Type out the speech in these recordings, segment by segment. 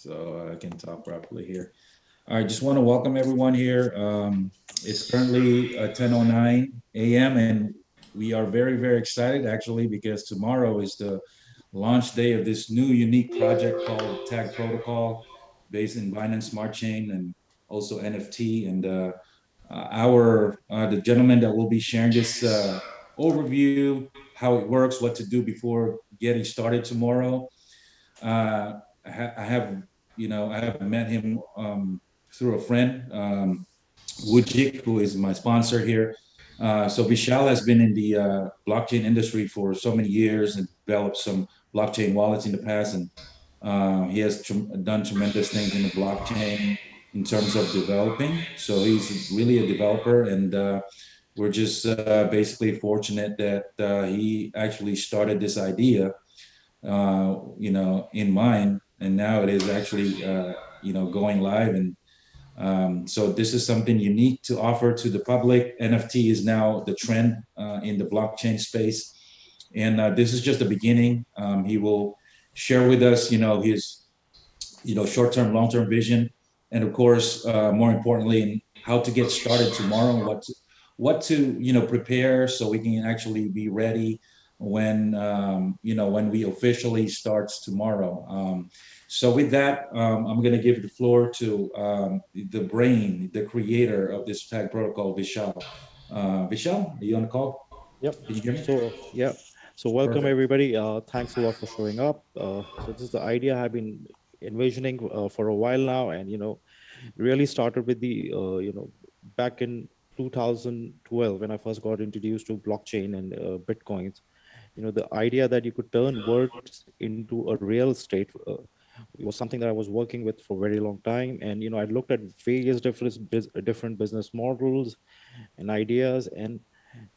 so I can talk properly here. All right, just want to welcome everyone here. It's currently 10:09 a.m. and we are very, very excited actually because tomorrow is the launch day of this new unique project called Tag Protocol, based in Binance Smart Chain and also NFT. And our the gentleman that will be sharing this overview, how it works, what to do before getting started tomorrow. I have, I have met him through a friend, Wujik, who is my sponsor here. So Vishal has been in the blockchain industry for so many years and developed some blockchain wallets in the past, and he has done tremendous things in the blockchain in terms of developing. So he's really a developer, and we're just basically fortunate that he actually started this idea in mind, and now it is actually, going live. And so this is something unique to offer to the public. NFT is now the trend in the blockchain space, and this is just the beginning. He will share with us, his, short-term, long-term vision, and of course, more importantly, how to get started tomorrow, what to prepare so we can actually be ready when when we officially starts tomorrow. So with that, I'm going to give the floor to the brain, the creator of this tag protocol, Vishal. Vishal, are you on the call? Yep. Can you hear me? Yeah. So welcome Perfect. everybody. Thanks a lot for showing up. So this is the idea I've been envisioning for a while now, and really started with the back in 2012 when I first got introduced to blockchain and bitcoins. The idea that you could turn words into a real estate was something that I was working with for a very long time, and I looked at various different business models and ideas, and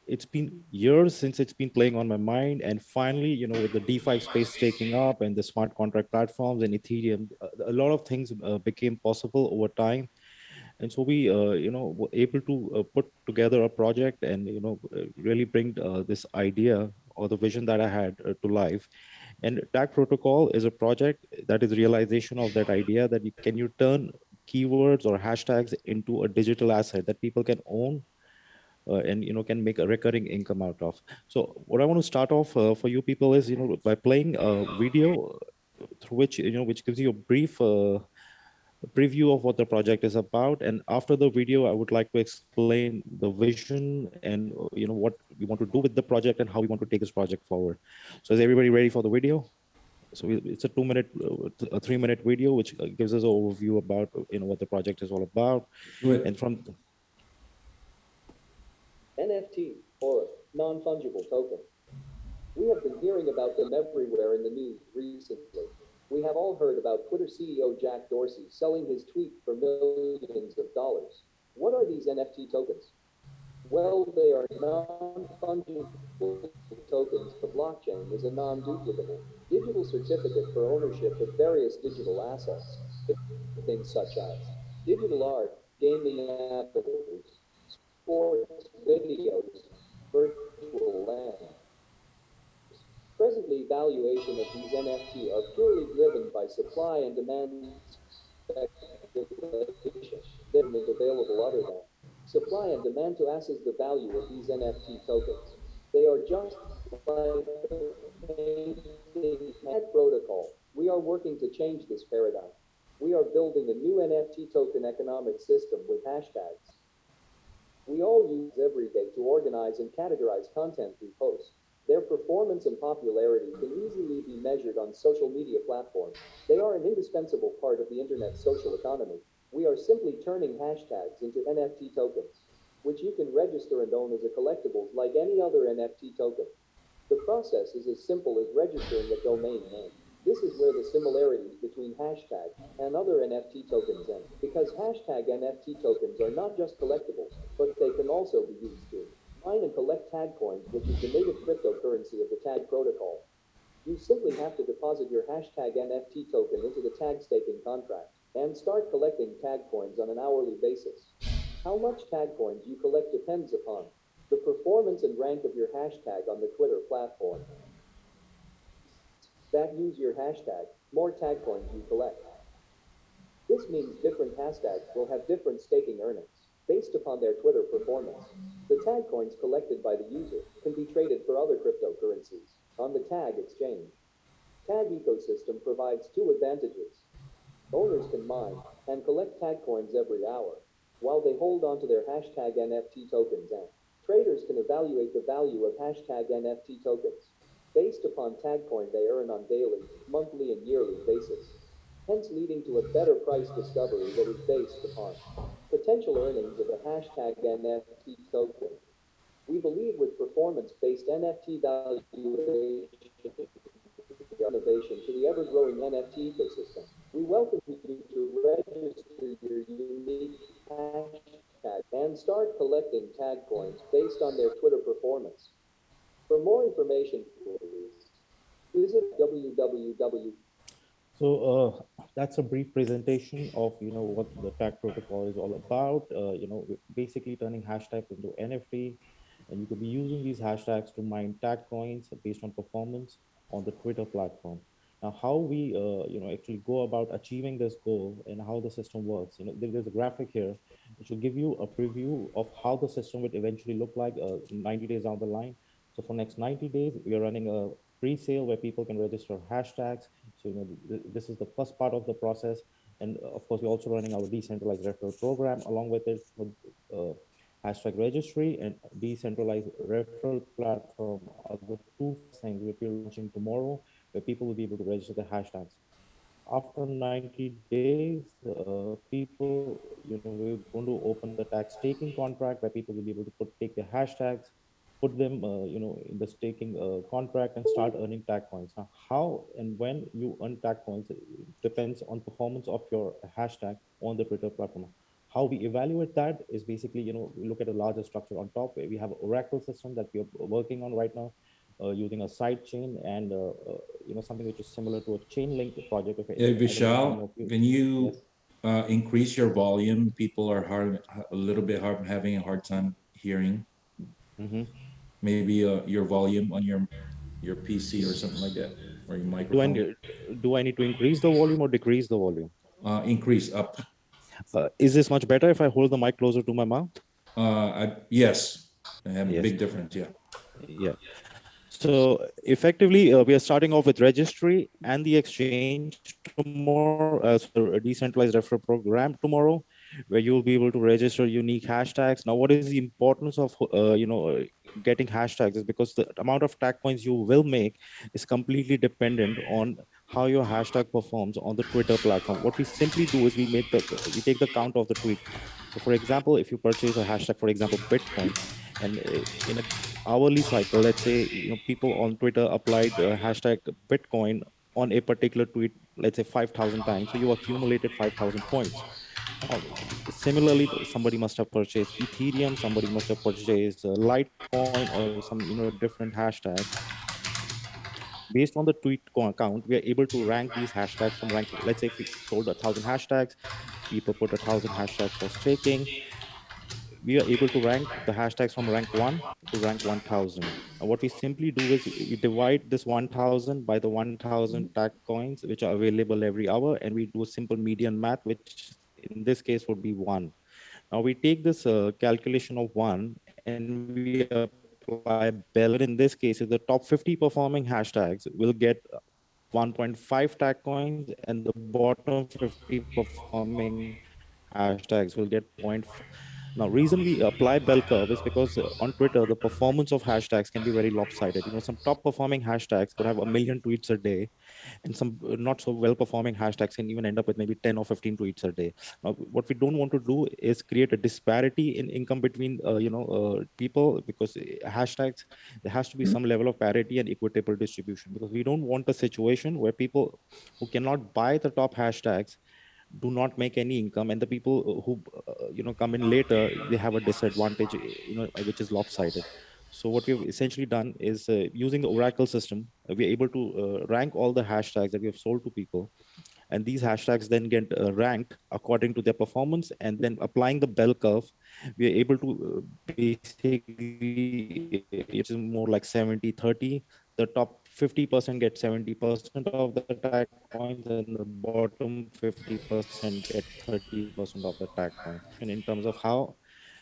it's been years since it's been playing on my mind. And finally, with the DeFi space taking up and the smart contract platforms and Ethereum, a lot of things became possible over time. And so we were able to put together a project and really bring this idea or the vision that I had to life. And tag protocol is a project that is realization of that idea, that you turn keywords or hashtags into a digital asset that people can own, and can make a recurring income out of. So what I want to start off for you people is by playing a video through which which gives you a brief preview of what the project is about. And after the video, I would like to explain the vision and what we want to do with the project and how we want to take this project forward. So is everybody ready for the video? So it's a 2 minute, a 3 minute video, which gives us an overview about what the project is all about. Do it. And from NFT, or non-fungible token. We have been hearing about them everywhere in the news recently. We have all heard about Twitter CEO Jack Dorsey selling his tweet for millions of dollars. What are these NFT tokens? Well, they are non-fungible tokens. The blockchain is a non-duplicable digital certificate for ownership of various digital assets. Things such as digital art, gaming apples, sports, videos, virtual land. Presently, valuation of these NFT are purely driven by supply and demand speculation. There isn't available other than supply and demand to assess the value of these NFT tokens. They are just like a painting at protocol. We are working to change this paradigm. We are building a new NFT token economic system with hashtags. We all use every day to organize and categorize content we post. Their performance and popularity can easily be measured on social media platforms. They are an indispensable part of the internet's social economy. We are simply turning hashtags into NFT tokens, which you can register and own as a collectibles like any other NFT token. The process is as simple as registering a domain name. This is where the similarities between hashtag and other NFT tokens end, because hashtag NFT tokens are not just collectibles, but they can also be used to mine and collect tag coins, which is the native cryptocurrency of the tag protocol. You simply have to deposit your hashtag NFT token into the tag staking contract and start collecting tag coins on an hourly basis. How much tag coins you collect depends upon the performance and rank of your hashtag on the Twitter platform. That use your hashtag, more tag coins you collect. means different hashtags will have different staking earnings based upon their Twitter performance. The tag coins collected by the user can be traded for other cryptocurrencies on the tag exchange. Tag ecosystem provides two advantages. Owners can mine and collect tag coins every hour, while they hold onto their hashtag NFT tokens, and traders can evaluate the value of hashtag NFT tokens based upon tag coin they earn on daily, monthly, and yearly basis, hence leading to a better price discovery that is based upon potential earnings of a hashtag NFT token. We believe with performance-based NFT valuation innovation to the ever-growing NFT ecosystem. We welcome you to register your unique hashtag and start collecting tag coins based on their Twitter performance. For more information, please visit www. So that's a brief presentation of what the tag protocol is all about. Basically turning hashtags into NFT, and you could be using these hashtags to mine tag coins based on performance on the Twitter platform. Now, how we actually go about achieving this goal and how the system works. There's a graphic here which will give you a preview of how the system would eventually look like 90 days down the line. So for next 90 days, we are running a pre-sale where people can register hashtags. So this is the first part of the process, and of course we're also running our decentralized referral program along with it with hashtag registry and decentralized referral platform are the two first things which we're launching tomorrow, where people will be able to register the hashtags. After 90 days, we're going to open the tag staking contract where people will be able to take their hashtags, put them, in the staking contract and start earning tag coins. Now, how and when you earn tag coins depends on performance of your hashtag on the Twitter platform. How we evaluate that is basically, we look at a larger structure on top. We have an Oracle system that we are working on right now, using a side chain and something which is similar to a chain link project. If Hey, I don't know if any Vishal, of you, can you yes. increase your volume? People are a little bit having a hard time hearing. Hmm. Maybe your volume on your PC or something like that, or your Do I microphone. need, do I need to increase the volume or decrease the volume? Increase up. Is this much better if I hold the mic closer to my mouth? Yes, I have a Yes. big difference. Yeah. Yeah. So effectively, we are starting off with registry and the exchange tomorrow. A decentralized referral program tomorrow, where you'll be able to register unique hashtags. Now, what is the importance of getting hashtags? Is because the amount of tag coins you will make is completely dependent on how your hashtag performs on the Twitter platform. What we simply do is we take the count of the tweet. So, for example, if you purchase a hashtag, for example, Bitcoin, and in a hourly cycle, let's say people on Twitter applied hashtag Bitcoin on a particular tweet, let's say 5,000 times, so you accumulated 5,000 points. Now, similarly, somebody must have purchased Ethereum, somebody must have purchased Litecoin or some different hashtags. Based on the tweet count, we are able to rank these hashtags from rank. Let's say if we sold 1,000 hashtags, people put 1,000 hashtags for staking, we are able to rank the hashtags from rank 1 to rank 1,000. And what we simply do is we divide this 1,000 by the 1,000 tag coins, which are available every hour, and we do a simple median math, which in this case would be 1. Now we take this calculation of 1 and we apply bell curve. In this case, if the top 50 performing hashtags will get 1.5 tag coins and the bottom 50 performing hashtags will get 0.5. Now, reason we apply bell curve is because on Twitter, the performance of hashtags can be very lopsided. Some top performing hashtags could have a million tweets a day, and some not so well performing hashtags can even end up with maybe 10 or 15 tweets a day. Now, what we don't want to do is create a disparity in income between people, because hashtags, there has to be some level of parity and equitable distribution, because we don't want a situation where people who cannot buy the top hashtags do not make any income, and the people who come in later, they have a disadvantage, which is lopsided. So what we've essentially done is, using the Oracle system, we're able to rank all the hashtags that we have sold to people, and these hashtags then get ranked according to their performance, and then applying the bell curve, we are able to basically, it's more like 70-30. The top 50% get 70% of the tag coins, and the bottom 50% get 30% of the tag coins. In terms of how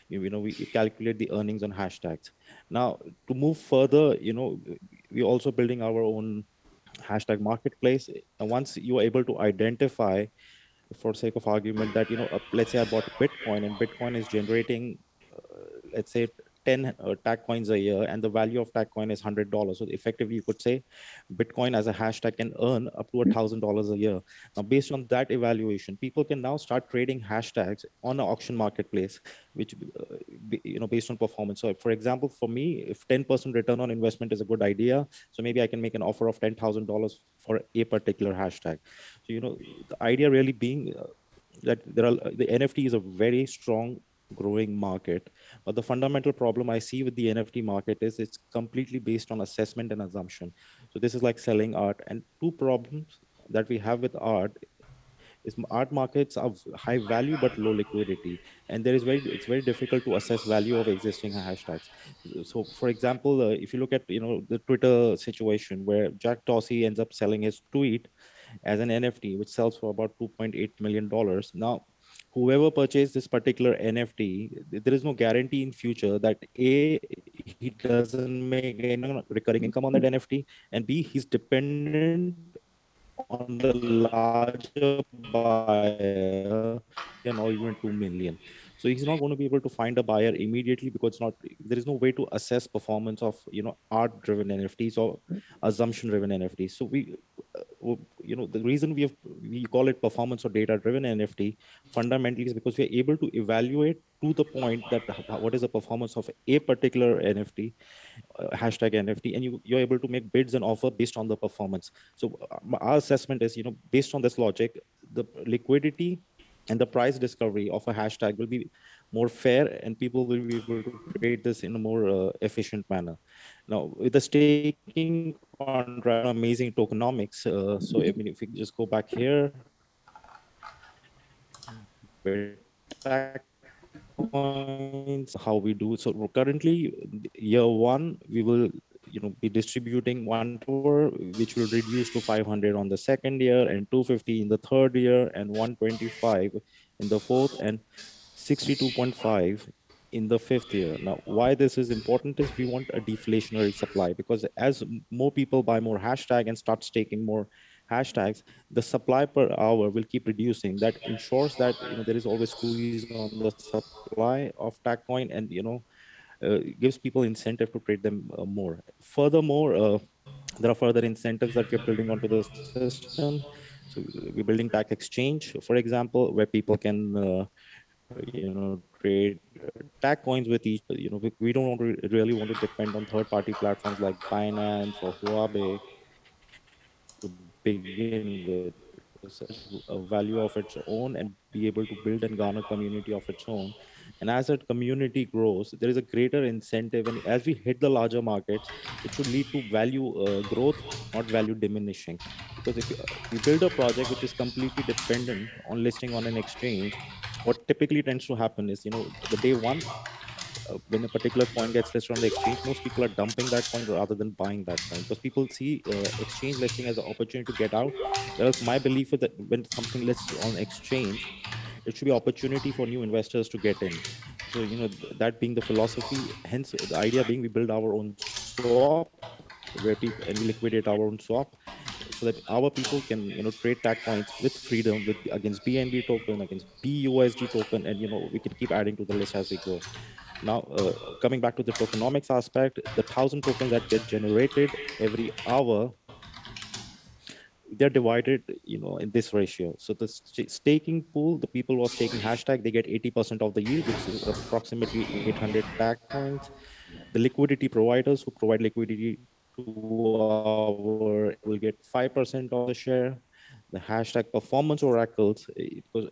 we calculate the earnings on hashtags. Now, to move further, we're also building our own hashtag marketplace. And once you are able to identify, for sake of argument, that let's say I bought Bitcoin, and Bitcoin is generating let's say 10 tag coins a year, and the value of tag coin is $100. So effectively you could say Bitcoin as a hashtag can earn up to $1,000 a year. Now based on that evaluation, people can now start trading hashtags on an auction marketplace, which based on performance. So for example, for me, if 10% return on investment is a good idea, so maybe I can make an offer of $10,000 for a particular hashtag. So the idea really being that the NFT is a very strong growing market, but the fundamental problem I see with the NFT market is it's completely based on assessment and assumption. So this is like selling art, and two problems that we have with art is art markets are high value but low liquidity, and it's very difficult to assess value of existing hashtags. So for example, if you look at the Twitter situation where Jack Dorsey ends up selling his tweet as an NFT, which sells for about $2.8 million. Now, whoever purchased this particular NFT, there is no guarantee in future that A, he doesn't make any recurring income on that NFT, and B, he's dependent on the larger buyer or even 2 million or even 2 million. So he's not going to be able to find a buyer immediately because there is no way to assess performance of art driven NFTs or assumption driven NFTs. So the reason we call it performance or data driven NFT fundamentally is because we are able to evaluate to the point that what is the performance of a particular NFT, hashtag NFT, and you're able to make bids and offer based on the performance. So our assessment is, based on this logic, the liquidity and the price discovery of a hashtag will be more fair, and people will be able to trade this in a more efficient manner. Now, with the staking contract, amazing tokenomics. So I mean, if we just go back here, where tag coins how we do. So currently, year one, we will be distributing 1 tower, which will reduce to 500 on the second year, and 250 in the third year, and 125 in the fourth, and 62.5 in the fifth year. Now, why this is important is we want a deflationary supply, because as more people buy more hashtag and start staking more hashtags, the supply per hour will keep reducing. That ensures that there is always squeeze on the supply of tag coin, and gives people incentive to trade them more. Furthermore, there are further incentives that we're building onto the system. So we're building tag exchange, for example, where people can trade tag coins with each other. We don't really want to depend on third party platforms like Binance or Huobi to begin with, because it has a value of its own and be able to build and garner community of its own. And as that community grows, there is a greater incentive, and as we hit the larger markets, it should lead to value growth, not value diminishing. Because if you build a project which is completely dependent on listing on an exchange, what typically tends to happen is, the day one, when a particular coin gets listed on the exchange, most people are dumping that coin rather than buying that coin, because people see exchange listing as an opportunity to get out. Whereas my belief is that when something lists on exchange, it should be opportunity for new investors to get in. So that being the philosophy, hence the idea being we build our own swap where people, and we liquidate our own swap, so that our people can trade tag coins with freedom, with against BNB token, against BUSD token, and we can keep adding to the list as we go. Now, coming back to the tokenomics aspect, the 1,000 tokens that get generated every hour, they're divided, in this ratio. So the staking pool, the people who are staking hashtag, they get 80% of the yield, which is approximately 800 tag coins. The liquidity providers who provide liquidity to our exchange will get 5% of the share. The hashtag performance oracles, because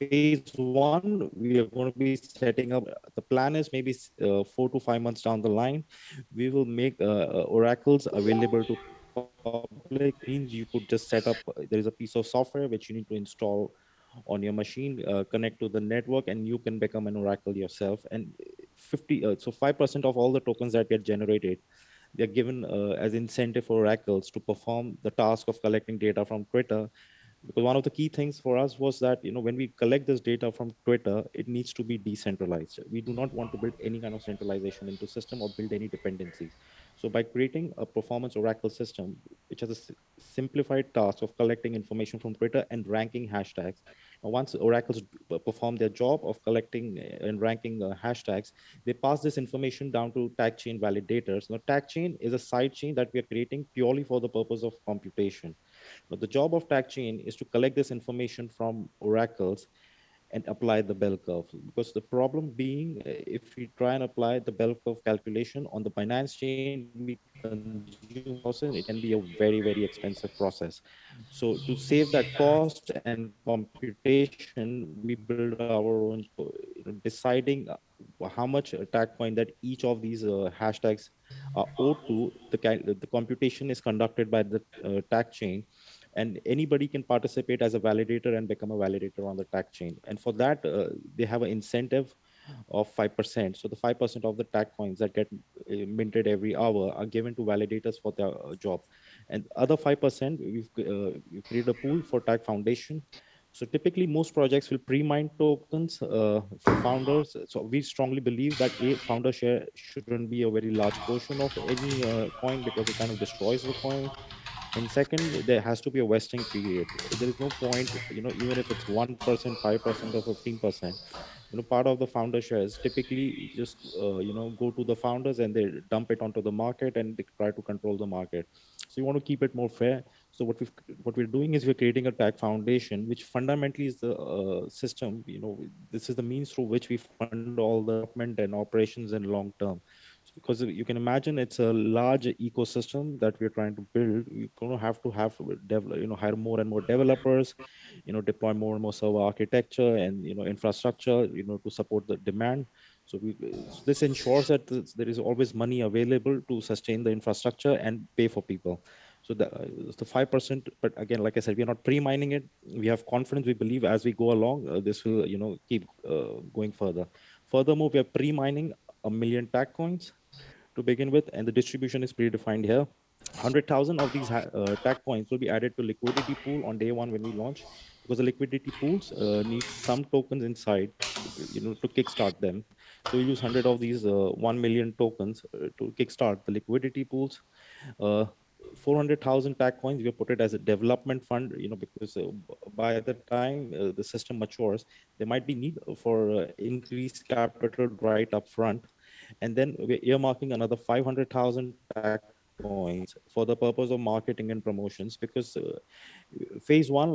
phase one, we are going to be setting up, the plan is maybe 4 to 5 months down the line, we will make oracles available to public. Means you could just set up, there is a piece of software which you need to install on your machine, connect to the network, and you can become an oracle yourself. And 5% of all the tokens that get generated, they're given as incentive for oracles to perform the task of collecting data from Twitter, because one of the key things for us was that when we collect this data from Twitter, it needs to be decentralized. We do not want to build any kind of centralization into system or build any dependencies. So by creating a performance oracle system which has a simplified task of collecting information from Twitter and ranking hashtags, and once oracles perform their job of collecting and ranking hashtags, they pass this information down to tag chain validators. Now tag chain is a side chain that we are creating purely for the purpose of computation. But the job of tag chain is to collect this information from oracles and apply the bell curve. Because the problem being, if we try and apply the bell curve calculation on the Binance chain, we consume resources, and it can be a very, very expensive process. So to save that cost and computation, we build our own, deciding how much tag coin that each of these hashtags are owed to. The computation is conducted by the tag chain, and anybody can participate as a validator and become a validator on the tag chain. And for that, they have an incentive of 5%. So the 5% of the tag coins that get minted every hour are given to validators for their job. And other 5%, we've created a pool for tag foundation. So typically most projects will pre-mine tokens for founders. So we strongly believe that a founder share shouldn't be a very large portion of any coin, because it kind of destroys the coin. And second, there has to be a vesting period. There is no point, even if it's 1%, 5%, or 15%, part of the founder shares typically just go to the founders and they dump it onto the market and they try to control the market. So you want to keep it more fair. So what we're doing is we're creating a tag foundation, which fundamentally is the system. This is the means through which we fund all the development and operations in long term. So because you can imagine it's a large ecosystem that we're trying to build. We're going to have hire more and more developers, deploy more and more server architecture and infrastructure, to support the demand. So this ensures that there is always money available to sustain the infrastructure and pay for people. So the 5%, but again, like I said, we are not pre-mining it. We have confidence. We believe as we go along, this will keep going further. Furthermore, we are pre-mining 1 million tag coins to begin with, and the distribution is predefined here. 100,000 of these tag coins will be added to liquidity pool on day one when we launch, because the liquidity pools need some tokens inside, to kickstart them. So we use 100 of these 1 million tokens to kickstart the liquidity pools. uh, 400,000 tag coins, we have put it as a development fund, because by the time the system matures, there might be need for increased capital right up front. And then we're earmarking another 500,000 tag coins for the purpose of marketing and promotions, because phase one,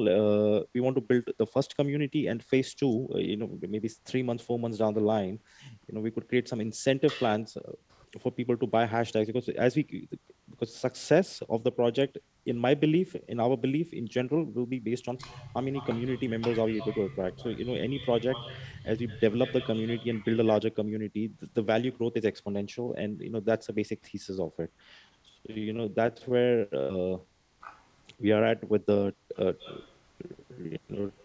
we want to build the first community, and phase two, maybe 3 months, 4 months down the line, we could create some incentive plans for people to buy hashtags, because success of the project, in our belief in general, will be based on how many community members are we able to attract. So any project, as we develop the community and build a larger community, the value growth is exponential, and that's the basic thesis of it. So that's where we are at with the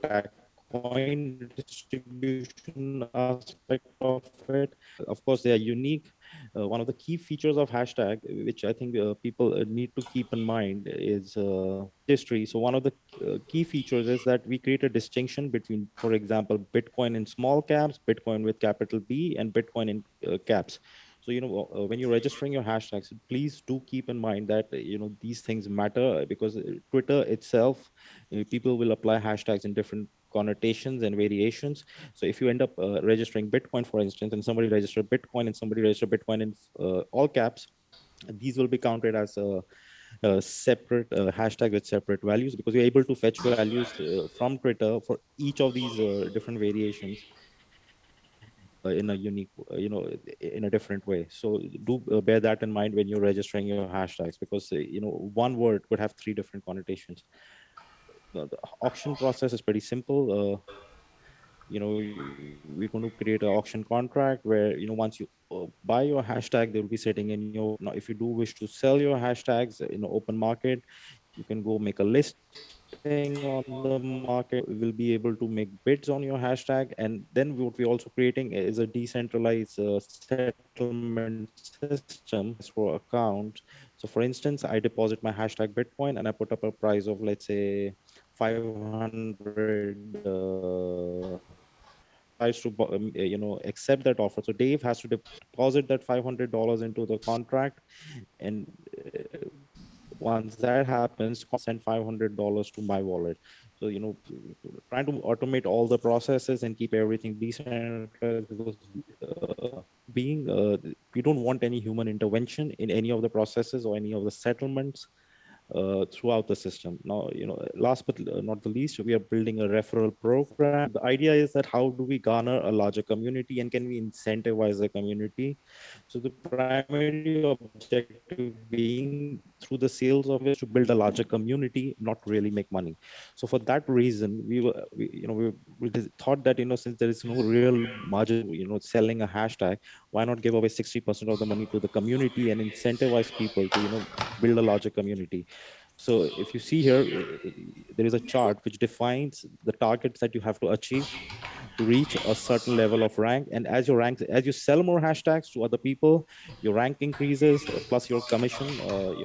tag coin distribution aspect of it. Of course, they are unique. One of the key features of hashtag, which I think people need to keep in mind, is registry. So one of the key features is that we create a distinction between, for example, Bitcoin in small caps, Bitcoin with capital B, and Bitcoin in caps. So when you're registering your hashtags, please do keep in mind that these things matter, because Twitter itself, people will apply hashtags in different connotations and variations. So if you end up registering Bitcoin, for instance, and somebody registered Bitcoin and somebody registered Bitcoin in all caps, these will be counted as a separate hashtag with separate values, because we're able to fetch values from Twitter for each of these different variations in a unique, in a different way. So do bear that in mind when you're registering your hashtags, because one word could have 3 different connotations. The auction process is pretty simple. We're going to create an auction contract where once you buy your hashtag, they will be sitting in your. Now if you do wish to sell your hashtags in the open market, you can go make a listing. on the market will be able to make bids on your hashtag. And then what we're also creating is a decentralized settlement system for accounts. So for instance, I deposit my hashtag Bitcoin and I put up a price of, let's say, 500. Tries to accept that offer. So Dave has to deposit that $500 into the contract, and once that happens, send $500 to my wallet. So trying to automate all the processes and keep everything decentralized, because being we don't want any human intervention in any of the processes or any of the settlements throughout the system. Now, last but not the least, we are building a referral program. The idea is that how do we garner a larger community and can we incentivize the community? So the primary objective being through the sales of it is to build a larger community, not really make money. So for that reason, we thought that, since there is no real margin to, selling a hashtag, why not give away 60% of the money to the community and incentivize people to, build a larger community. So if you see here, there is a chart which defines the targets that you have to achieve to reach a certain level of rank. And as you sell more hashtags to other people, your rank increases, plus your commission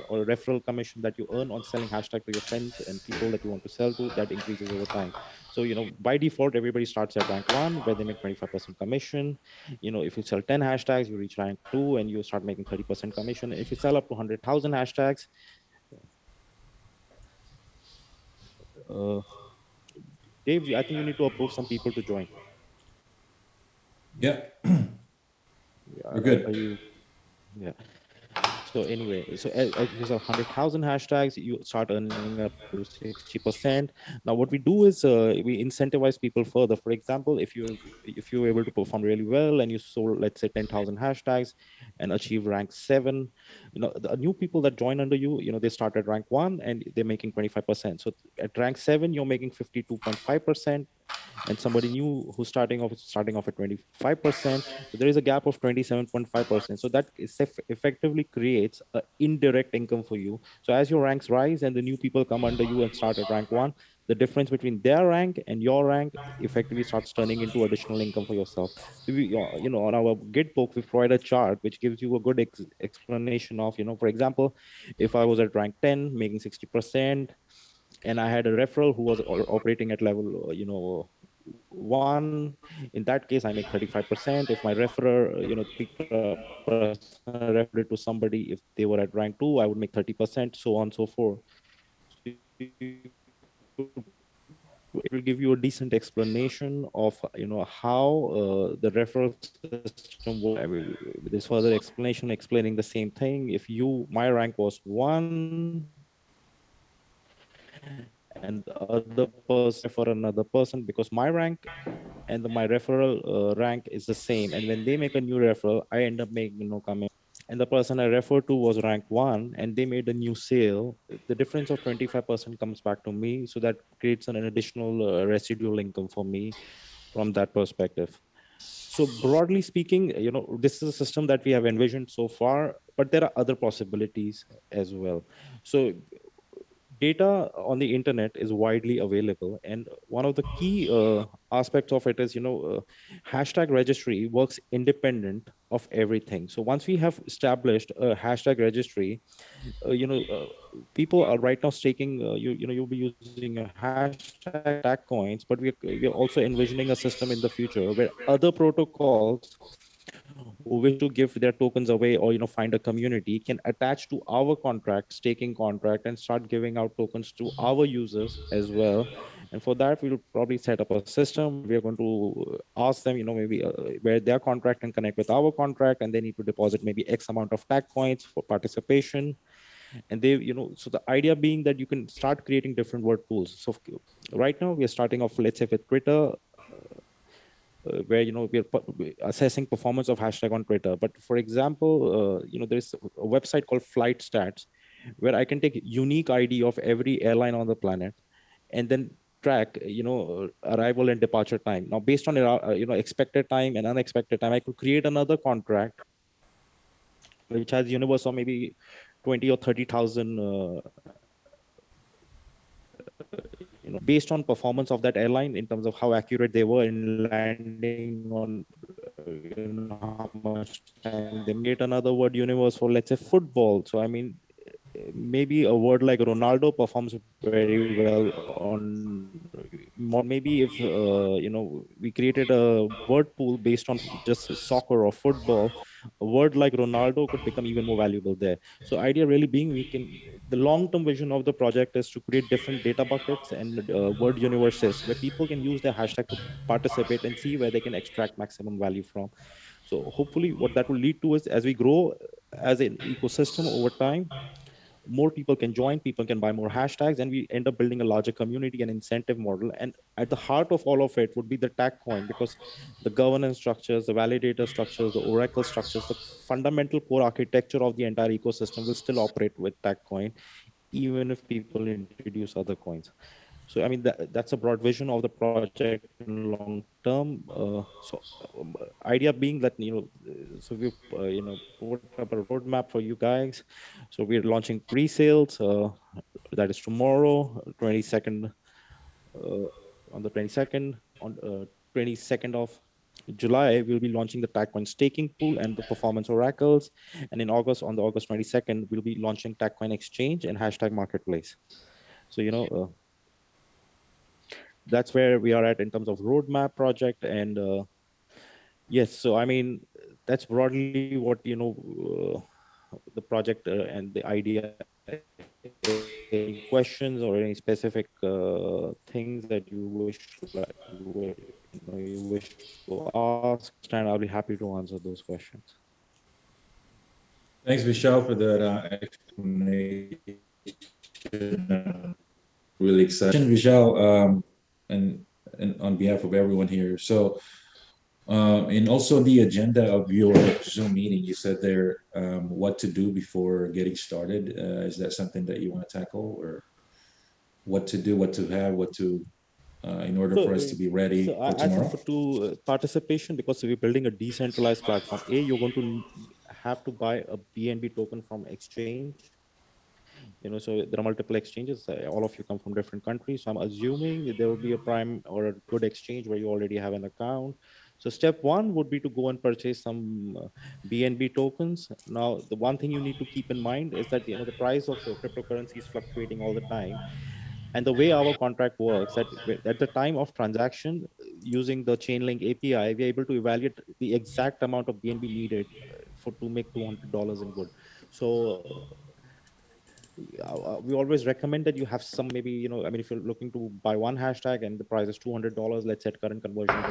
or referral commission that you earn on selling hashtag to your friends and people that you want to sell to, that increases over time. So, by default, everybody starts at rank 1 where they make 25% commission. If you sell 10 hashtags, you reach rank 2 and you start making 30% commission. If you sell up to 100,000 hashtags, uh, Dave, I think you need to approve some people to join. Yeah, we're Are good. you? Yeah. So anyway, so as you have 100,000 hashtags, you start earning up to 60%. Now, what we do is we incentivize people further. For example, if you're able to perform really well and you sold, let's say, 10,000 hashtags and achieve rank 7, the new people that join under you, they start at rank 1 and they're making 25%. So at rank 7, you're making 52.5%, and somebody new who's starting off at 25%. So there is a gap of 27.5%. So that effectively creates an indirect income for you. So as your ranks rise and the new people come under you and start at rank 1, the difference between their rank and your rank effectively starts turning into additional income for yourself. So we, on our Git book, we provide a chart which gives you a good explanation of, for example, if I was at rank 10 making 60%, and I had a referral who was operating at level, 1, in that case I make 35%. If my referrer, the person referred it to somebody, if they were at rank 2, I would make 30%, so on and so forth. So it will give you a decent explanation of, how the referral system works. There's further explanation explaining the same thing. If my rank was 1 and the other person refer another person, because my rank and my referral rank is the same, and when they make a new referral, I end up making no commission. And the person I referred to was rank 1 and they made a new sale, the difference of 25% comes back to me. So that creates an additional residual income for me from that perspective. So broadly speaking, this is a system that we have envisioned so far, but there are other possibilities as well. So data on the internet is widely available, and one of the key aspects of it is, hashtag registry works independent of everything. So once we have established a hashtag registry, people are right now staking, you'll be using a hashtag stack coins, but we're also envisioning a system in the future where other protocols who wish to give their tokens away, or find a community, can attach to our contract, staking contract, and start giving out tokens to our users as well. And for that, we'll probably set up a system where we're going to ask them, maybe where their contract can connect with our contract, and they need to deposit maybe X amount of tag coins for participation. And they, so the idea being that you can start creating different word pools. So right now we are starting off, let's say, with Twitter, where we're assessing performance of hashtag on Twitter. But for example, there's a website called Flight Stats, where I can take unique ID of every airline on the planet, and then track arrival and departure time. Now, based on expected time and unexpected time, I could create another contract which has universe of maybe 20 or 30,000 based on performance of that airline in terms of how accurate they were in landing on how much time they made. Create another word universe for, let's say, football. So I mean, maybe a word like Ronaldo performs very well on modern day. Or maybe if we created a word pool based on just soccer or football, a word like Ronaldo could become even more valuable there. So idea really being, we can, the long term vision of the project is to create different data buckets and word universes where people can use their hashtag to participate and see where they can extract maximum value from. So hopefully what that will lead to is, as we grow as an ecosystem over time, more people can join, people can buy more hashtags, and we end up building a larger community and incentive model. And at the heart of all of it would be the tag coin, because the governance structures, the validator structures, the oracle structures, the fundamental core architecture of the entire ecosystem will still operate with tag coin, even if people introduce other coins. So I mean, that's a broad vision of the project in long term. Idea being that, so we put up a roadmap for you guys. So we're launching pre-sales, that is tomorrow, 22nd, on the 22nd, on 22nd of July, we'll be launching the Tagcoin staking pool and the performance oracles. And in August, on the August 22nd, we'll be launching Tagcoin exchange and hashtag marketplace. So, that's where we are at in terms of roadmap project. And yes, so I mean, that's broadly what, the project and the idea is. Any questions or any specific things that you wish to you wish to ask, and I'll be happy to answer those questions. Thanks, Vishal, for that explanation. Really excited, Vishal, and on behalf of everyone here. So, and also the agenda of your Zoom meeting, you said there what to do before getting started. Is that something that you want to tackle, or what to do, what to have, what to in order for us to be ready for I think tomorrow? for participation, because we're building a decentralized platform, you're going to have to buy a BNB token from exchange. So there are multiple exchanges. All of you come from different countries. So I'm assuming there will be a prime or a good exchange where you already have an account. So step one would be to go and purchase some BNB tokens. Now, the one thing you need to keep in mind is that the price of cryptocurrency is fluctuating all the time. And the way our contract works, that at the time of transaction, using the Chainlink API, we're able to evaluate the exact amount of BNB needed for to make $200 in good. So we always recommend that you have some, maybe, I mean, if you're looking to buy one hashtag and the price is $200, let's say at current conversion,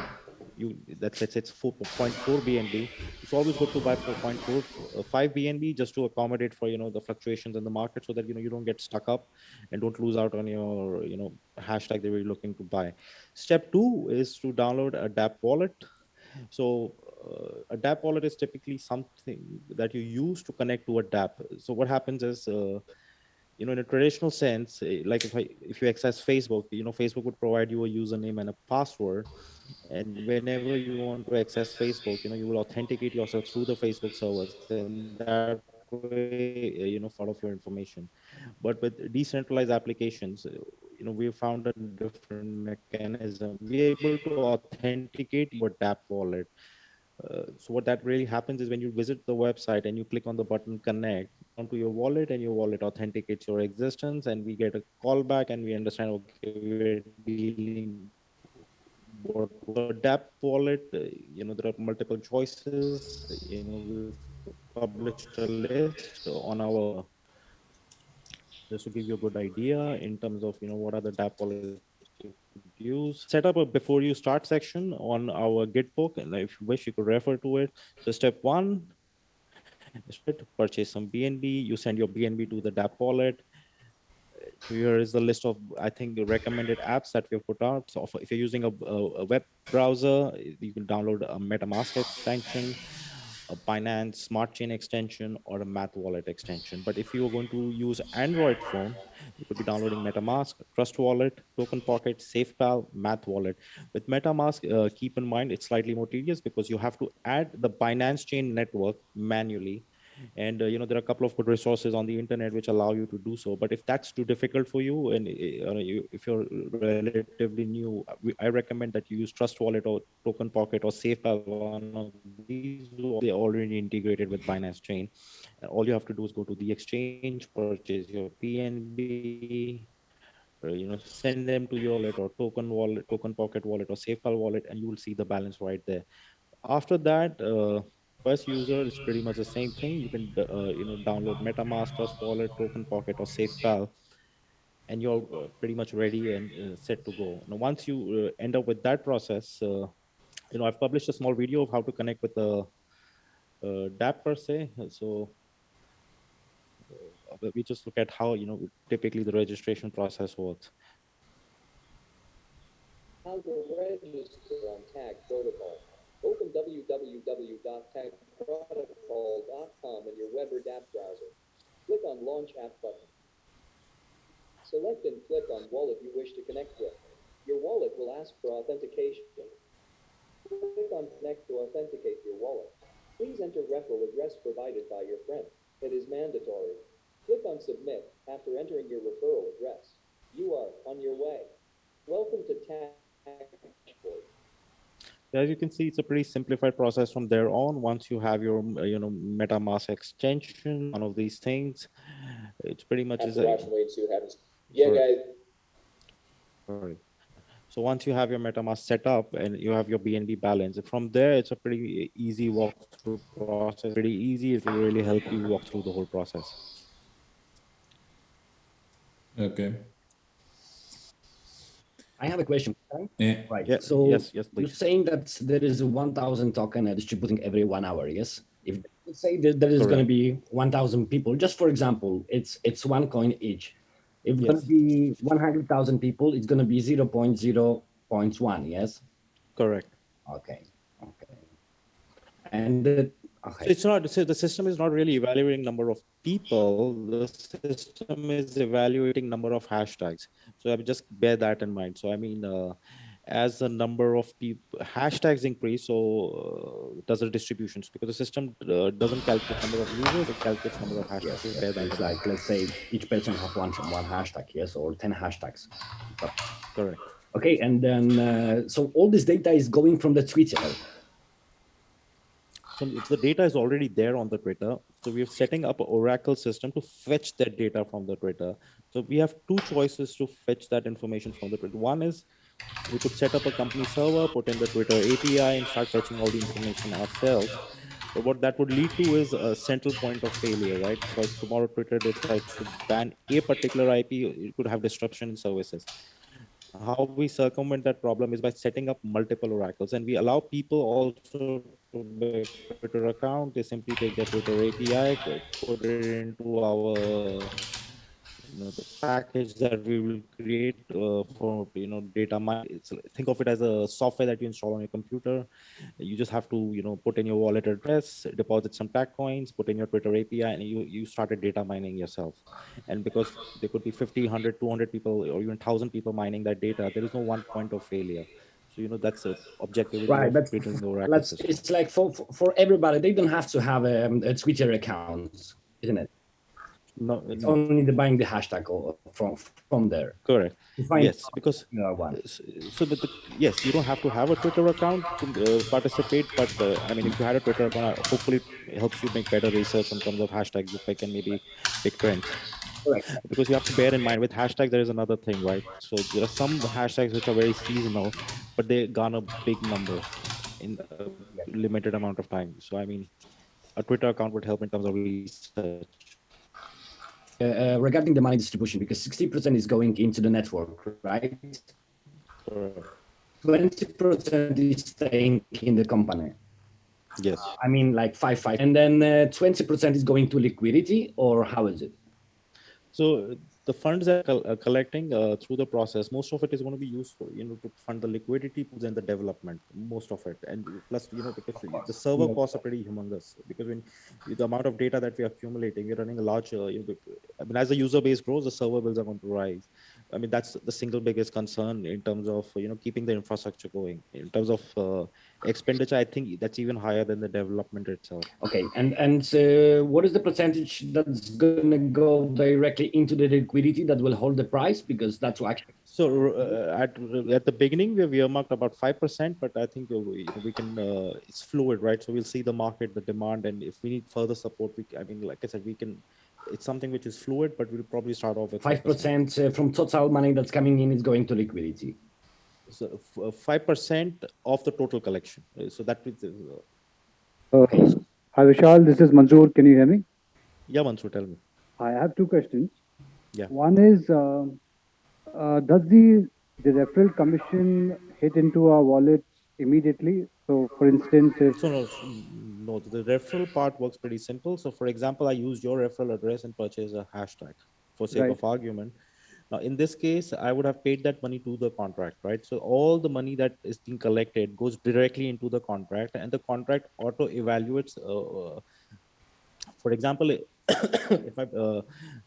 let's say it's 4.4 BNB. It's always good to buy 0.45 BNB just to accommodate for the fluctuations in the market, so that you don't get stuck up and don't lose out on your hashtag that you're looking to buy. Step two is to download a DApp wallet. So a DApp wallet is typically something that you use to connect to a DApp. So what happens is, in a traditional sense, like if you access Facebook, Facebook would provide you a username and a password, and whenever you want to access Facebook, you will authenticate yourself through the Facebook servers, and that way, follow your information. But with decentralized applications, we found a different mechanism. We are able to authenticate your DApp wallet. So what that really happens is, when you visit the website and you click on the button connect, onto your wallet, and your wallet authenticates your existence, and we get a call back and we understand, okay, we're dealing what was the DApp wallet. There are multiple choices. We've published a list on our, just to give you a good idea in terms of what are the DApp wallets you could use. Set up a before you start section on our Gitbook, and if you wish, you could refer to it. So step one is to get it, purchase some BNB. You send your BNB to the DApp wallet. Here is the list of, I think, the recommended apps that we have put out. So if you're using a web browser, you can download a MetaMask extension, a Binance Smart Chain extension, or a Math Wallet extension. But if you are going to use Android phone, you could be downloading MetaMask, Trust Wallet, Token Pocket, SafePal, Math Wallet. With MetaMask, keep in mind it's slightly more tedious because you have to add the Binance Chain network manually. And there are a couple of good resources on the internet which allow you to do so. But if that's too difficult for you, and if you're relatively new, I recommend that you use Trust Wallet or Token Pocket or SafePal. One of these, they already integrated with Binance Chain. And all you have to do is go to the exchange, purchase your PNB, send them to your wallet or token pocket wallet or SafePal wallet, and you will see the balance right there. After that, first user is pretty much the same thing. You can download MetaMask, Trust Wallet, Token Pocket, or SafePal, and you're pretty much ready and set to go. Now, once you end up with that process, I've published a small video of how to connect with the DApp per se. So we just look at how typically the registration process works. How to register on Tag Protocol. Open www.tagprotocol.com in your web or DApp browser. Click on Launch App button. Select and click on wallet you wish to connect with. Your wallet will ask for authentication. Click on Connect to authenticate your wallet. Please enter referral address provided by your friend. It is mandatory. Click on Submit after entering your referral address. You are on your way. Welcome to Tag Dashboard. As you can see, it's a pretty simplified process from there on. Once you have your MetaMask extension, one of these things, it's pretty much After watching Wade Sue happens. Yeah, sorry. guys. Sorry. So once you have your MetaMask set up and you have your BNB balance, from there it's a pretty easy walkthrough process. Pretty easy. It will really help you walk through the whole process. Okay. I have a question. Yeah. Right. Yeah, So yes, you're please. saying that there is a 1,000 token distributing every 1 hour, yes? If let's say that there is going to be 1,000 people, just for example, it's one coin each. If it's going to be 100,000 people, it's going to be 0.0.1, yes? Correct. Okay. And okay. So it's not, so the system is not really evaluating number of people. The system is evaluating number of hashtags. So I would just bear that in mind. So I mean, as the number of people hashtags increase, so does the distributions, because the system doesn't calculate number of users, it calculates number of hashtags. Yes, Just bear that it's in mind. like, let's say each person have one hashtag, yes, or 10 hashtags. Correct. Okay, and then so all this data is going from the Twitter. So the data is already there on the Twitter. So we're setting up an Oracle system to fetch that data from the Twitter. So we have two choices to fetch that information from the Twitter. One is we could set up a company server, put in the Twitter API, and start fetching all the information ourselves. But what that would lead to is a central point of failure, right? So if tomorrow Twitter decides to ban a particular IP, it could have disruption in services. How we circumvent that problem is by setting up multiple oracles, and we allow people also to make Twitter account. They simply take their Twitter API, put it into our the package that we will create for data mine. Think of it as a software that you install on your computer. You just have to put in your wallet address, deposit some tag coins, put in your Twitter API, and you started data mining yourself. And because there could be 50, 100, 200 people or even 1,000 people mining that data, there is no one point of failure. So that's the objectivity Right, of but creating the Oracle system. it's like for everybody, they don't have to have a Twitter account, isn't it? No, It's no. only the buying the hashtag from there. Correct. Yes, because one. so yes, you don't have to have a Twitter account to participate. But I mean, if you had a Twitter account, hopefully it helps you make better research in terms of hashtags you pick and maybe pick trends. Correct. Because you have to bear in mind with hashtags, there is another thing, right? So there are some hashtags which are very seasonal, but they garner big numbers in a limited amount of time. So I mean, a Twitter account would help in terms of research. Regarding the money distribution, because 60% is going into the network, right? Correct. 20% is staying in the company. Yes. I mean, like 5. And then 20% is going to liquidity, or how is it? So the funds that are collecting through the process, most of it is going to be used for, to fund the liquidity pools and the development, most of it. And plus, because the server costs are pretty humongous, because when the amount of data that we're accumulating, we're running a large, I mean, as the user base grows, the server bills are going to rise. I mean, that's the single biggest concern in terms of keeping the infrastructure going. In terms of expenditure, I think that's even higher than the development itself. Okay, and what is the percentage that's gonna go directly into the liquidity that will hold the price? Because that's what actually. So at the beginning we earmarked about 5%, but I think we can it's fluid, right? So we'll see the market, the demand, and if we need further support, I mean, like I said, we can. It's something which is fluid, but we'll probably start off with 5%. 5% from total money that's coming in is going to liquidity. So 5% of the total collection. So that is. Okay. Hi Vishal, this is Manzoor. Can you hear me? Yeah, Mansoor, tell me. I have two questions. Yeah. One is, does the referral commission hit into our wallets immediately? So, for instance, if So no, the referral part works pretty simple. So for example, I use your referral address and purchase a hashtag for sake right, of argument. Now, in this case, I would have paid that money to the contract, right? So all the money that is being collected goes directly into the contract, and the contract auto evaluates. For example, if I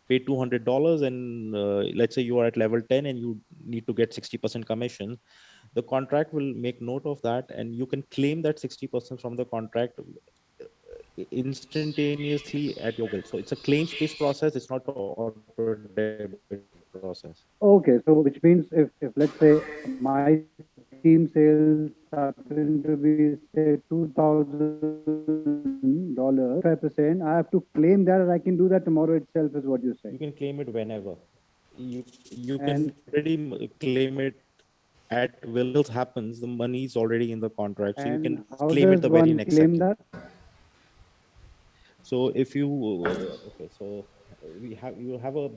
pay $200 and let's say you are at level 10 and you need to get 60% commission, the contract will make note of that, and you can claim that 60% from the contract instantaneously at your will. So it's a claims based process. It's not an auto debit process. okay, so which means if let's say my team sales happen to be say $2,000, 5%, I have to claim that, and I can do that tomorrow itself, is what you're saying. You can claim it whenever. You can And already claim it at will. Happens, the money is already in the contract, so you can and how claim it does the very one next claim second. that? So if you okay, so you have a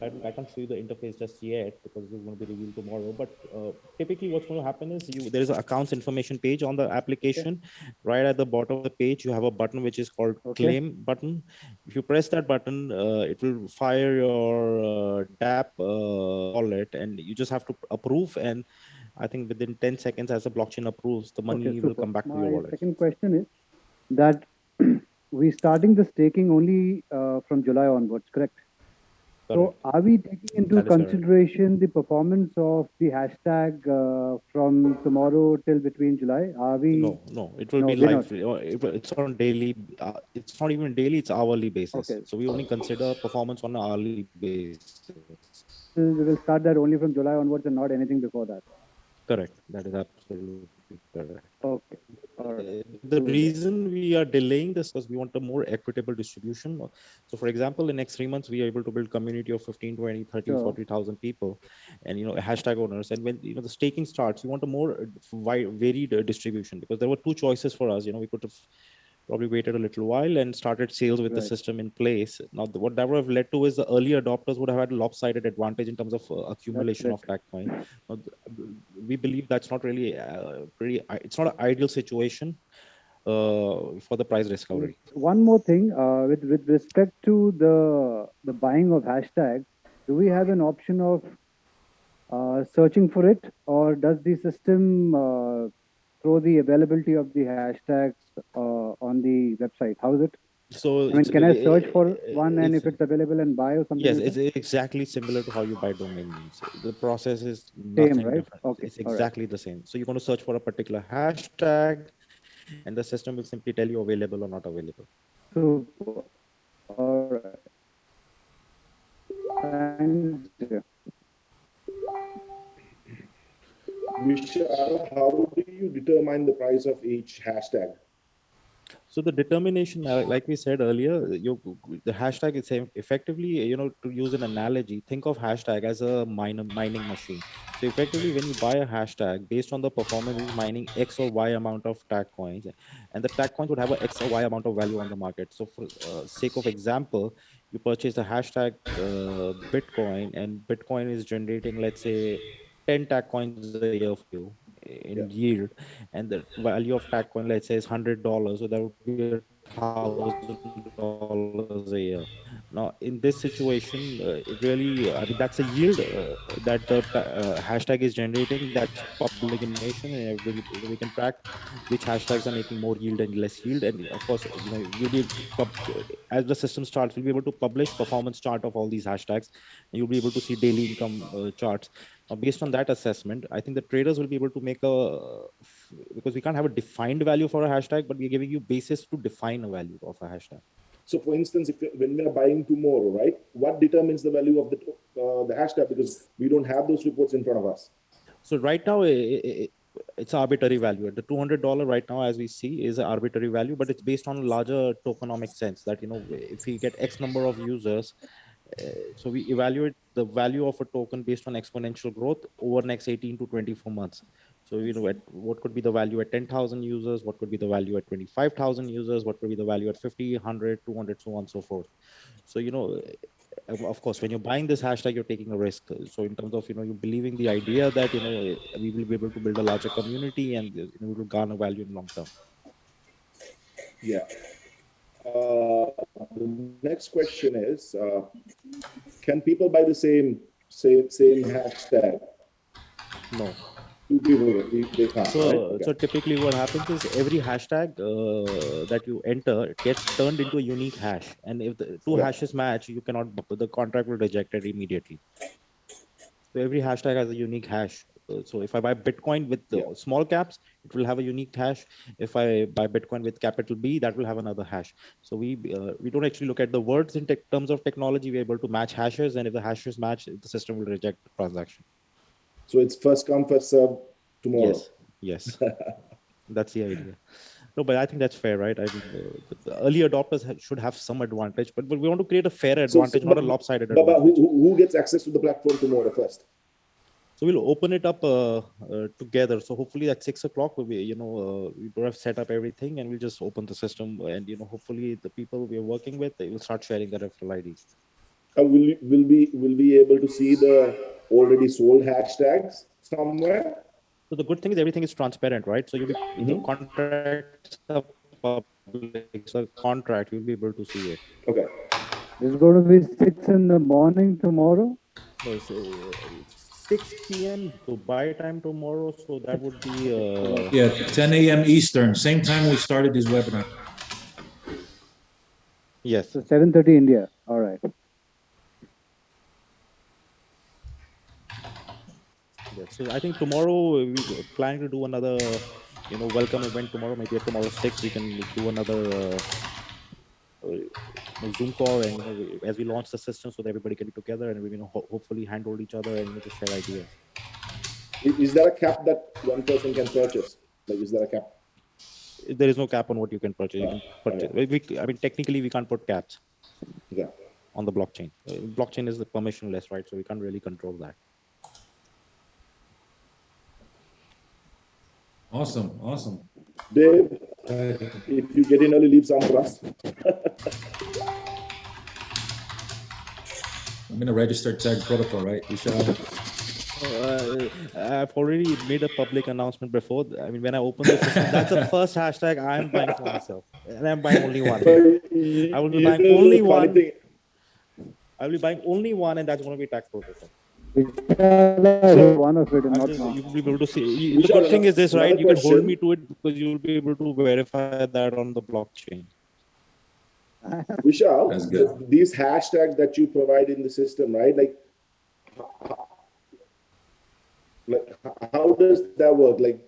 I can't show you the interface just yet because this is going to be revealed tomorrow. But typically, what's going to happen is there is an accounts information page on the Okay, application. Right at the bottom of the page, you have a button which is called okay, Claim button. If you press that button, it will fire your DApp wallet, and you just have to approve. And I think within 10 seconds, as the blockchain approves, the okay, money will super. come back to your My wallet. second question is that we starting the staking only from July onwards, correct? So Correct. are we taking into That is correct. consideration the performance of the hashtag from tomorrow till between July? Are we? No, it will No, be we're not. live. It's on daily. It's not even daily. It's hourly basis. Okay, So we only consider performance on an hourly basis. we will start that only from July onwards and not anything before that. Correct. That is absolutely correct. Okay, all right, The super. reason we are delaying this because we want a more equitable distribution. So for example, in next 3 months, we are able to build community of 15, 20, 30, Sure, 40,000 people and, hashtag owners. And when, the staking starts, we want a more varied distribution because there were two choices for us. We could have probably waited a little while and started sales with the right. system in place. Now, what that would have led to is the early adopters would have had a lopsided advantage in terms of That's accumulation of correct. tag coin. Now, we believe that's not really pretty. It's not an ideal situation for the price discovery. One more thing, with respect to the buying of hashtags, do we have an option of searching for it, or does the system throw the availability of the hashtags on the website? How is it? So I mean, can I search for one, and it's if it's available, and buy or something yes, like it's that? exactly similar to how you buy domain names. The process is Same, nothing right? different. Okay, It's all right. exactly the same. So you're going to search for a particular hashtag, and the system will simply tell you available or not available. Super. All right. Thanks. Dear. Vishal, how do you determine the price of each hashtag? So the determination, like we said earlier, the hashtag is effectively, to use an analogy, think of hashtag as a mining machine. So effectively, when you buy a hashtag, based on the performance, is mining X or Y amount of tag coins, and the tag coins would have a X or Y amount of value on the market. So for sake of example, you purchase a hashtag Bitcoin, and Bitcoin is generating, let's say, 10 tag coins a year for you in Yeah. yield, and the value of tag coin, let's say, is $100. So that would be a $1,000 a year. Now, in this situation, it really, I mean, that's a yield that the hashtag is generating. That's public information, and everybody, we can track which hashtags are making more yield and less yield. And of course, we'll be as the system starts, we'll be able to publish performance chart of all these hashtags, and you'll be able to see daily income charts. Now, based on that assessment, I think the traders will be able to make because we can't have a defined value for a hashtag, but we're giving you basis to define a value of a hashtag. So, for instance, when we are buying tomorrow, right, what determines the value of the hashtag? Because we don't have those reports in front of us. So right now, it's arbitrary value. At the $200 right now, as we see, is an arbitrary value, but it's based on a larger tokenomic sense that, if we get X number of users, so we evaluate the value of a token based on exponential growth over next 18 to 24 months. So, what could be the value at 10,000 users? What could be the value at 25,000 users? What could be the value at 50, 100, 200, so on and so forth. So, of course, when you're buying this hashtag, you're taking a risk. So in terms of, you believing the idea that, we will be able to build a larger community and we will garner value in long term. Yeah. The next question is, can people buy the same hashtag? No. Two people, they can't. So, right? Okay. so typically what happens is every hashtag that you enter, it gets turned into a unique hash. And if the two hashes match, you cannot, the contract will reject it immediately. So every hashtag has a unique hash. So if I buy Bitcoin with the small caps, it will have a unique hash. If I buy Bitcoin with capital B, that will have another hash. So we don't actually look at the words in terms of technology. We're able to match hashes, and if the hashes match, the system will reject the transaction. So it's first come, first serve tomorrow. Yes. That's the idea. No, but I think that's fair, right? I mean, the early adopters should have some advantage, but we want to create a fair advantage, not a lopsided advantage. But who gets access to the platform tomorrow first? So we'll open it up together. So hopefully at 6 o'clock, we don't have set up everything, and we'll just open the system. And hopefully the people we are working with, they will start sharing the referral IDs. Will we be able to see the already sold hashtags somewhere? So the good thing is everything is transparent, right? So the contracts are public. So contract, you'll be able to see it. Okay. It's going to be 6 in the morning tomorrow. So it's 6 p.m. Dubai time tomorrow. So that would be 10 a.m. Eastern, same time we started this webinar. Yes. So 7:30 India. All right. Yes. So I think tomorrow we planning to do another, welcome event tomorrow. Maybe at tomorrow 6 we can do another Zoom call, and as we launch the system, so that everybody can be together and we hopefully handhold each other and just share ideas. Is there a cap that one person can purchase? Like, is there a cap? There is no cap on what you can purchase. You can purchase. I mean, technically, we can't put caps on the blockchain. Blockchain is the permissionless, right? So we can't really control that. Awesome. Dave, if you get in early, leave some for us. I'm going to register tag protocol, right? I've already made a public announcement before. I mean, when I open the system, that's the first hashtag I'm buying for myself. And I'm buying only one. I will be buying only one. I will be buying only one, and that's going to be tax protocol. So one of it, and not one. You will be able to see. The good thing is this, right? You can hold me to it because you will be able to verify that on the blockchain. Vishal, these hashtags that you provide in the system, right? Like how does that work? Like,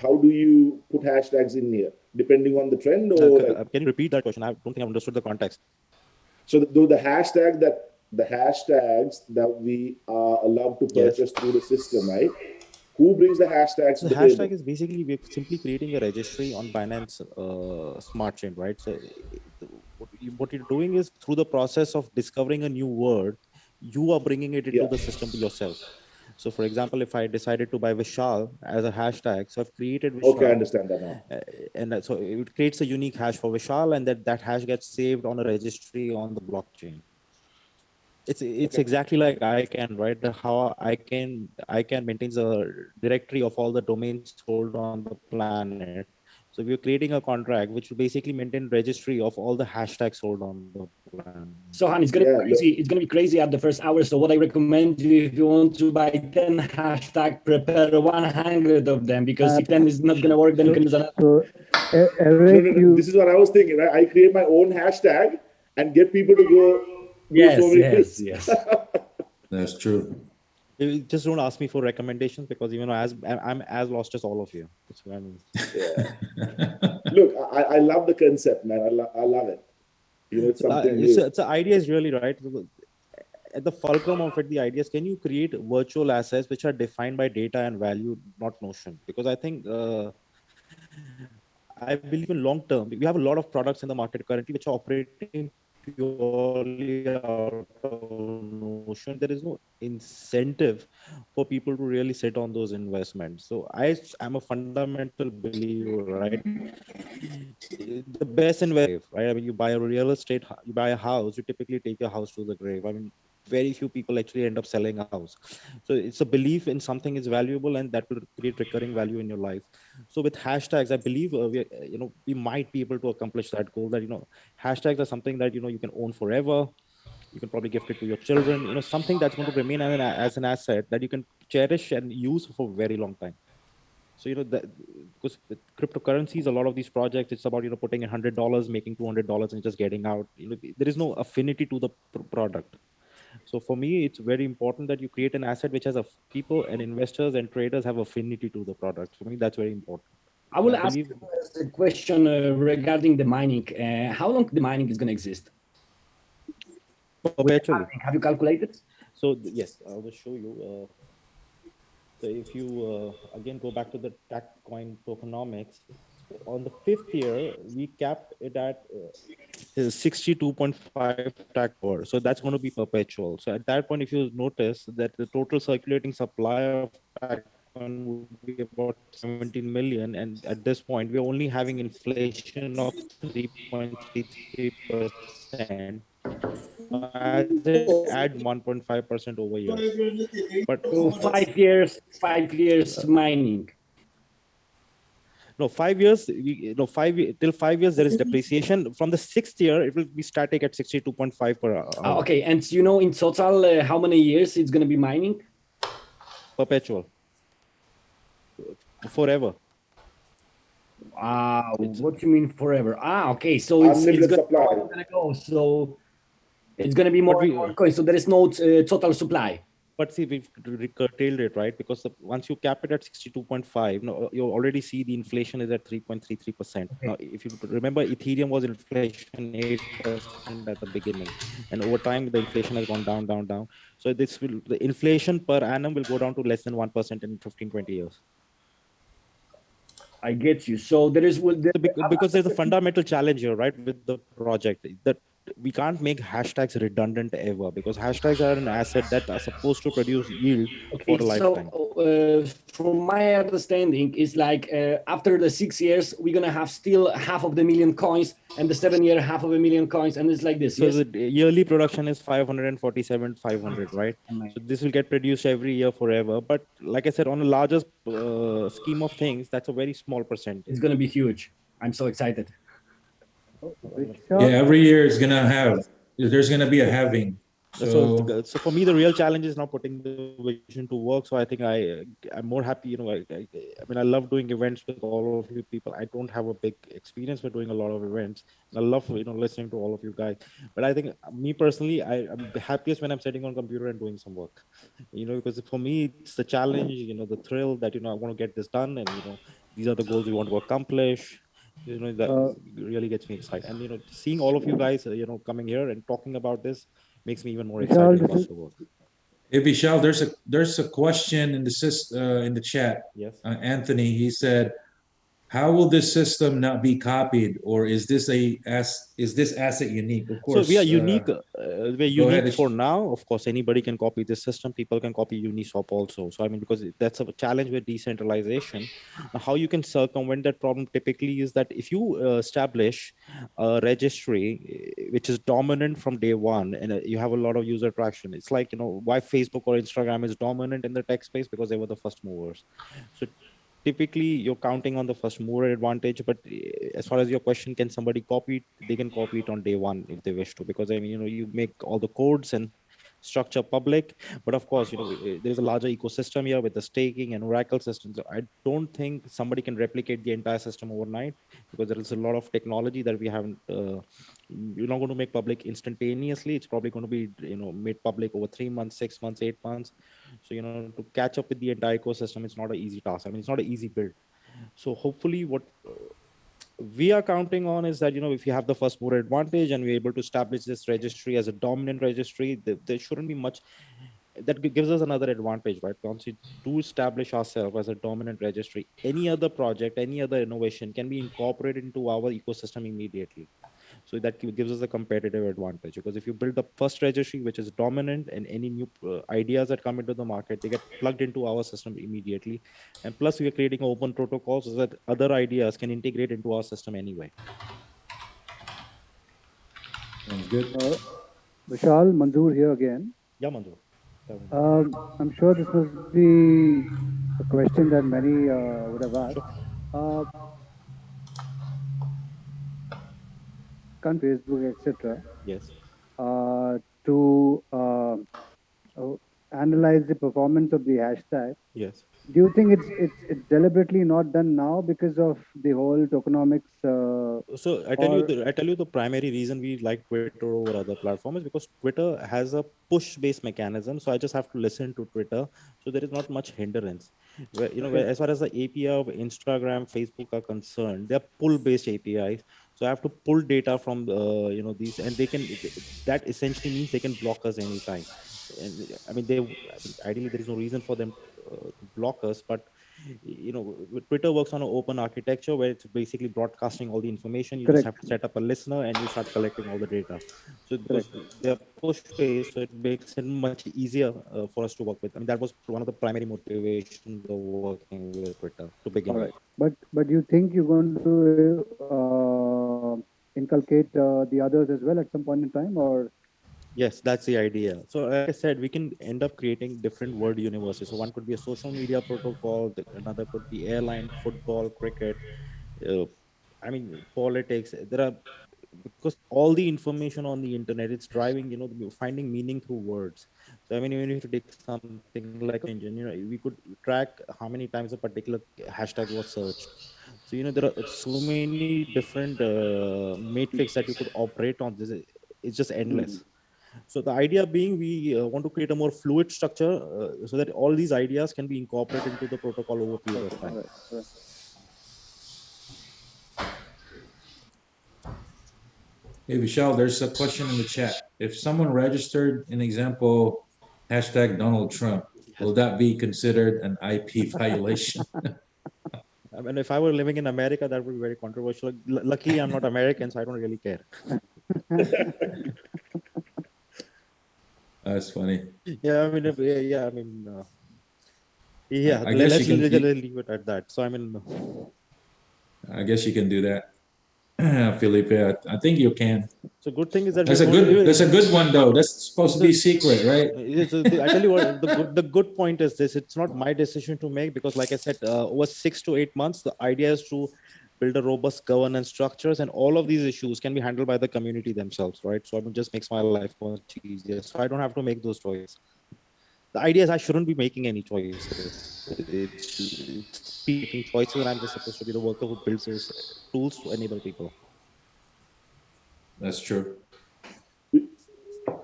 how do you put hashtags in here, depending on the trend? Or can you repeat that question? I don't think I've understood the context. So the hashtags that we are allowed to purchase through the system, right? Who brings the hashtags to the hashtag table? is basically we're simply creating a registry on Binance Smart Chain, right? So what you're doing is through the process of discovering a new word, you are bringing it into the system yourself. So for example, if I decided to buy Vishal as a hashtag, so I've created Vishal. Okay, I understand that now. And so it creates a unique hash for Vishal, and that hash gets saved on a registry on the blockchain. It's exactly like ICANN, right? How ICANN maintains a directory of all the domains sold on the planet. So we're creating a contract which will basically maintain registry of all the hashtags sold on the plan. So, Han, it's gonna be crazy. It's gonna be crazy at the first hour. So, what I recommend you, if you want to buy 10 hashtag, prepare 100 of them, because if 10 is not gonna work, then you can use another. So, Eric, This is what I was thinking. Right? I create my own hashtag and get people to go do so many things. Yes. That's true. Just don't ask me for recommendations, because even as I'm as lost as all of you. That's what I mean. Yeah. Look, I love the concept, man. I love it. You know, it's something new. It's the idea is really right. At the fulcrum of it, the idea is, can you create virtual assets which are defined by data and value, not notion? Because I think I believe in long term, we have a lot of products in the market currently which are operating purely out of notion. There is no incentive for people to really sit on those investments. So I'm a fundamental believer, right? The best investment, right? I mean, you buy a real estate, you buy a house, you typically take your house to the grave. I mean, very few people actually end up selling a house. So it's a belief in something is valuable, and that will create recurring value in your life. So with hashtags, I believe we might be able to accomplish that goal. That hashtags are something that you can own forever. You can probably gift it to your children. Something that's going to remain as an asset that you can cherish and use for a very long time. So because with cryptocurrencies, a lot of these projects, it's about putting $100, making $200, and just getting out. There is no affinity to the product. So for me, it's very important that you create an asset which has people and investors and traders have affinity to the product. For me, that's very important. I will ask you a question regarding the mining. How long the mining is going to exist? Perpetually. Have you calculated? So yes, I will show you. So if you again go back to the TACcoin tokenomics, on the 5th year, we capped it at 62.5 TAC per. So that's going to be perpetual. So at that point, if you notice that the total circulating supply of TACcoin would be about 17 million. And at this point, we're only having inflation of 3.33%. As it add 1.5% over years. But so 5 years mining. No, 5 years. Till 5 years there is depreciation. From the 6th year, it will be static at 62.5 per hour. Okay, and in total, how many years it's going to be mining? Perpetual. Forever. What do you mean forever? Okay, so it's going to go. So it's going to be more coins. So there is no total supply. But see, we've curtailed it, right? Because once you cap it at 62.5, you already see the inflation is at 3.33%. Okay. Now, if you remember, Ethereum was inflation 8% at the beginning, and over time the inflation has gone down. So the inflation per annum will go down to less than 1% in 15-20 years. I get you. So there is because there's a fundamental challenge here, right, with the project, that we can't make hashtags redundant ever, because hashtags are an asset that are supposed to produce yield for a lifetime. So from my understanding, it's like after the 6 years, we're gonna have still 500,000 coins, and the 7 year 500,000 coins, and it's like this. So the yearly production is 547,500, right? So this will get produced every year forever. But like I said, on a larger scheme of things, that's a very small percentage. It's gonna be huge. I'm so excited. Yeah, every year is there's gonna be a halving. So for me, the real challenge is now putting the vision to work. So I think I'm more happy. I love doing events with all of you people. I don't have a big experience with doing a lot of events. I love listening to all of you guys. But I think me personally, I'm the happiest when I'm sitting on computer and doing some work. Because for me, it's the challenge. The thrill that I want to get this done, and these are the goals we want to accomplish. That really gets me excited. And seeing all of you guys, coming here and talking about this makes me even more excited about the work. Hey Vishal, there's a question in the chat. Yes. Anthony, he said, how will this system not be copied, or is this asset unique? Of course. So we are unique. We're unique for now. Of course, anybody can copy this system. People can copy Uniswap also. So because that's a challenge with decentralization. How you can circumvent that problem typically is that if you establish a registry which is dominant from day one, and you have a lot of user traction. It's like why Facebook or Instagram is dominant in the tech space, because they were the first movers. So typically you're counting on the first mover advantage, but as far as your question, can somebody copy it? They can copy it on day one if they wish to, because I mean, you make all the codes and structure public. But of course, there's a larger ecosystem here with the staking and Oracle systems. I don't think somebody can replicate the entire system overnight, because there is a lot of technology that we haven't you're not going to make public instantaneously. It's probably going to be made public over 3 months, 6 months, 8 months. So to catch up with the entire ecosystem, it's not an easy task. I mean, it's not an easy build. So hopefully what we are counting on is that if you have the first mover advantage and we're able to establish this registry as a dominant registry, there shouldn't be much that gives us another advantage, right? Once we do establish ourselves as a dominant registry, any other project, any other innovation can be incorporated into our ecosystem immediately. So that gives us a competitive advantage, because if you build the first registry which is dominant, and any new ideas that come into the market, they get plugged into our system immediately. And plus we are creating open protocols so that other ideas can integrate into our system anyway. Sounds good. Vishal, Manzoor here again. Yeah, Manju. I'm sure this must be a question that many would have asked. Sure. Facebook, etc., Yes. to uh, analyze the performance of the hashtag. Yes. Do you think it's deliberately not done now because of the whole tokenomics? So I tell you the primary reason we like Twitter over other platforms is because Twitter has a push based mechanism. So I just have to listen to Twitter. So there is not much hindrance. As far as the API of Instagram, Facebook are concerned, they're pull based APIs. So I have to pull data from these, and that essentially means they can block us anytime. And I mean, ideally there is no reason for them to block us, but Twitter works on an open architecture where it's basically broadcasting all the information. You just Correct. have to set up a listener and you start collecting all the data. So Correct. because they're push based, so it makes it much easier for us to work with. I mean, that was one of the primary motivations of working with Twitter to begin with. All right. But you think you're going to inculcate the others as well at some point in time, or? Yes, that's the idea. So like I said, we can end up creating different word universes. So one could be a social media protocol, another could be airline, football, cricket, uh, I mean, politics. There are, because all the information on the internet, it's driving, finding meaning through words. So I mean, even if you take something like a search engine, we could track how many times a particular hashtag was searched. So there are so many different matrix that you could operate on. It's just endless. So the idea being, we want to create a more fluid structure so that all these ideas can be incorporated into the protocol over a period of Okay. time. All right. All right. Hey, Vishal, there's a question in the chat. If someone registered, an example, hashtag Donald Trump, will that be considered an IP violation? I mean, if I were living in America, that would be very controversial. Luckily, I'm not American, so I don't really care. That's funny. Yeah, I mean, yeah, I mean, yeah. I guess Let's you can. leave it at that. So I mean, I guess you can do that, Felipe. I think you can. so good thing is that That's we're a going good. That's a to. good one, though. That's supposed to be secret, right? I tell you what, the good point is this: it's not my decision to make, because, like I said, over 6 to 8 months, the idea is to build a robust governance structures, and all of these issues can be handled by the community themselves, right? So I mean, just makes my life much easier. So I don't have to make those choices. The idea is I shouldn't be making any choices. It's people making choices, and I'm just supposed to be the worker who builds those tools to enable people. That's true. All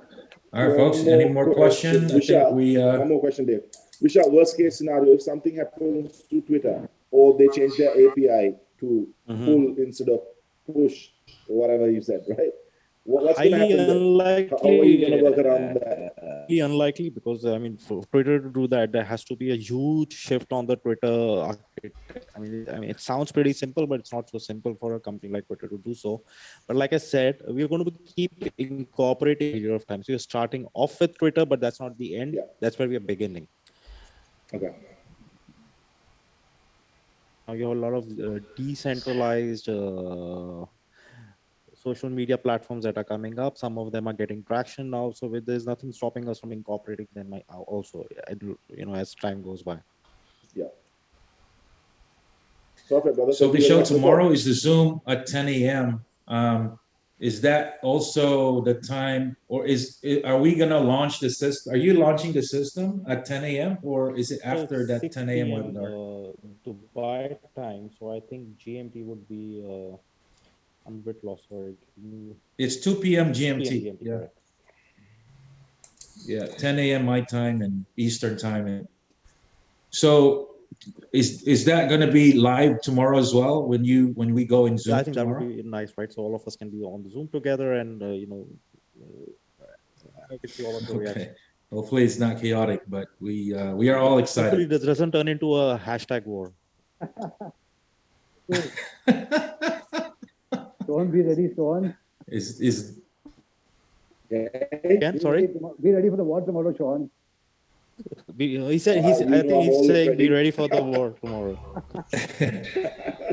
right, folks. Any more questions? I think we. One more question, Dave. Vishal, worst case scenario, if something happens to Twitter, or they change their API to pull instead of push, or whatever you said, right? What's going to happen there? How are you going to work around that? Highly unlikely, because I mean, for Twitter to do that, there has to be a huge shift on the Twitter architecture. I mean, it sounds pretty simple, but it's not so simple for a company like Twitter to do so. But like I said, we're going to keep incorporating a period of time. So you're starting off with Twitter, but that's not the end. Yeah. That's where we are beginning. Okay. Now you have a lot of decentralized social media platforms that are coming up. Some of them are getting traction now, so there's nothing stopping us from incorporating them. Also, as time goes by. Yeah. Yeah. Okay. So Perfect, brother. So Thank you very Vishal, much for the tomorrow call. is the Zoom at 10 a.m. Is that also the time, or are we gonna launch the system? Are you launching the system at 10 a.m. or is it after that 10 a.m. webinar? Dubai time, so I think GMT would be. I'm a bit lost. Sorry. It's 2 p.m. 2 p.m. GMT. GMT, Yeah, correct. yeah, 10 a.m. my time and Eastern time. And so is that going to be live tomorrow as well when we go in Zoom Yeah, I think tomorrow? that would be nice, right? So all of us can be on the Zoom together, and I can see all of your reactions. Hopefully it's not chaotic, but we are all excited. Hopefully this doesn't turn into a hashtag war. Sean, be ready, Sean. Is Again, sorry. Be ready for the war tomorrow, Sean. He said I think I'm he's always saying be ready. ready for the war tomorrow.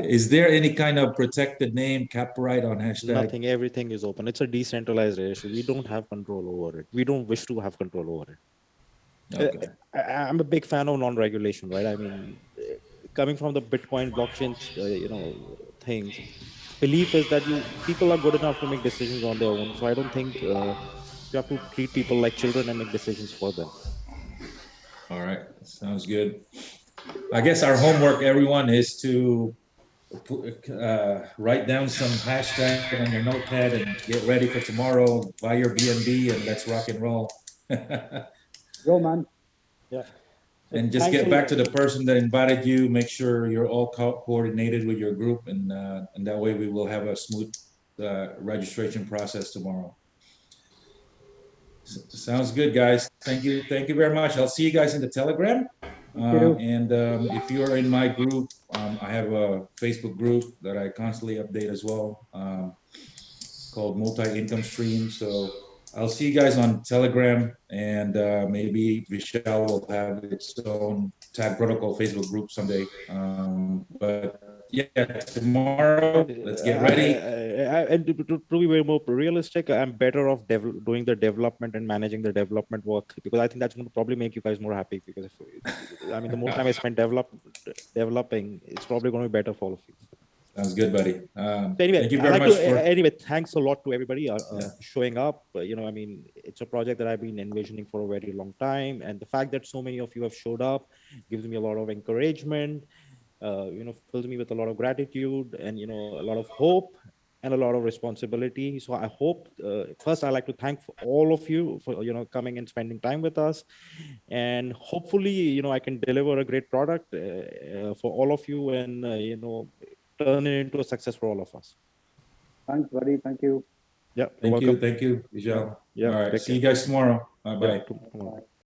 is there any kind of protected name copyright on hashtag? Nothing. Everything is open. It's a decentralized issue. We don't have control over it. We don't wish to have control over it. Okay. I'm a big fan of non-regulation, right? I mean, coming from the Bitcoin blockchain, things, belief is that people are good enough to make decisions on their own. So I don't think you have to treat people like children and make decisions for them. All right, sounds good. I guess our homework, everyone, is to write down some hashtag on your notepad and get ready for tomorrow. Buy your BNB and let's rock and roll. Go, man. Yeah. And just get back to the person that invited you. Make sure you're all coordinated with your group, and that way we will have a smooth registration process tomorrow. Sounds good, guys. Thank you very much. I'll see you guys in the Telegram. And if you're in my group, I have a Facebook group that I constantly update as well, called Multi-Income Stream. So I'll see you guys on Telegram, and maybe Vishal will have its own Tag Protocol Facebook group someday. But yeah, tomorrow, let's get ready. And to be very more realistic, I'm better off doing the development and managing the development work, because I think that's going to probably make you guys more happy. Because the more time I spend developing, it's probably going to be better for all of you. Sounds good, buddy. Anyway, thank you very much. Anyway, thanks a lot to everybody showing up. It's a project that I've been envisioning for a very long time, and the fact that so many of you have showed up gives me a lot of encouragement. Fills me with a lot of gratitude and a lot of hope and a lot of responsibility. So I hope first I'd like to thank all of you for coming and spending time with us, and hopefully I can deliver a great product for all of you, and turn it into a success for all of us. Thanks, buddy. Thank you. Yeah. Thank you, Vishal. Yeah. All right. See you guys tomorrow. Bye bye. Yeah, tomorrow.